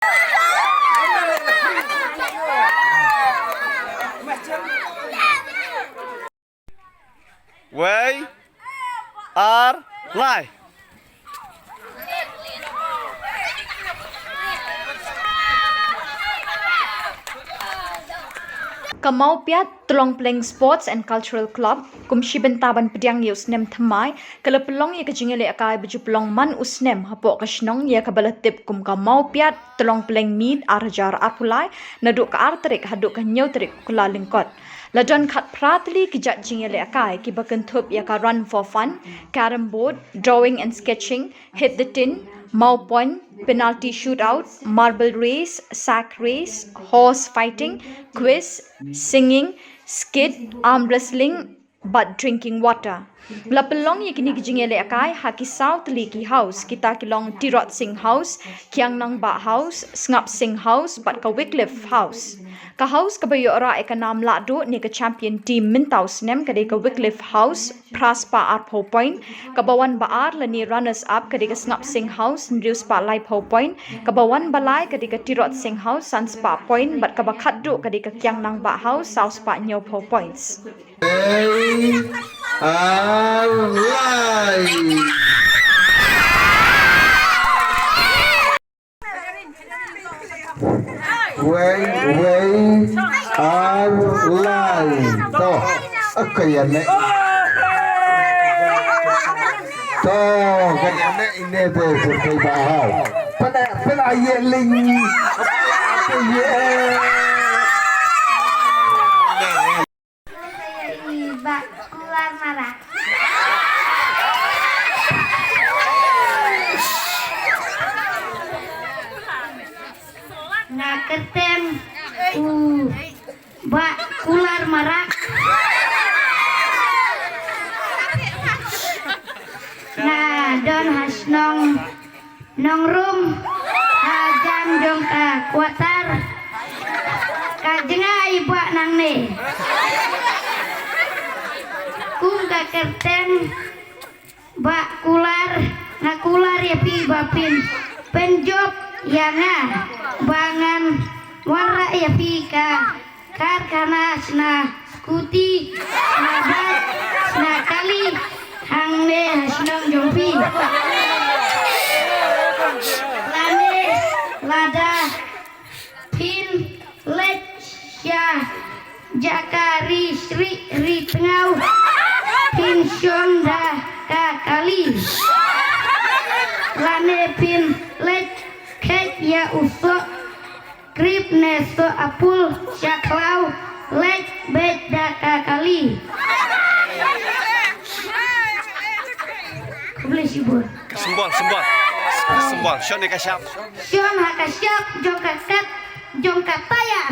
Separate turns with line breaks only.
We are live.
Kamau piat Tolong Playing Sports and Cultural Club kumshi bentaban pediang ye usnem thamai kalau pelong ye kejingele akai baju pelong man usnem hapok kasnong ye kabalatip kum kamau piat Tolong Playing Mead arjar apulai naduk ka artrik haduk ka nyau trik kula lingkot ladon khat pratli kijat jingele akai ki bakentup ye ka run for fun carom board drawing and sketching hit the tin Mau point, penalty shootout, marble race, sack race, horse fighting, quiz, singing, skit, arm wrestling, but drinking water. Lapelong ye kini kijingele akai haki South Liki House, kita kilong Tirot Singh House, Kiang Nang Ba House, Ngap Singh House, but ka Wycliffe House. Ka house ka bayo ora eka nam lakdo ni ka champion team Mintaus nem ka ka Wycliffe House, Praspa Arpo Point, ka bawan baar lani runners up ka ka Ngap Singh House, Ndrius Pa Lai Po Point, ka bawan balai ka ka Tirot Singh House, Sunspa Point, but ka bakhatdo ka ka Kiang Nang Ba House, South Spa Nyo Po Points.
Way are live. To, kaya na. To, kaya na inete sa kay bahaw. Panayeling.
Bak keluar marah. Nah ketem bak keluar marah. Nah don has nong room jam dong ka kuatar kajenga ibu nang ne kum ka kerten bak kular na kular ya pi bapin penjob yang bangan warna ya pi ka karkana na skuti na bat na kali hang ne hasnong jompi lane lada pin let ya jakari sri ri tengau pin syong da ka kali lane pin let kek ya usok krip neso apul syaklau let bet da ka kali boleh sibur
Sembol. Syon ni kasyap.
Syom hakasyap jong kakat jong kataya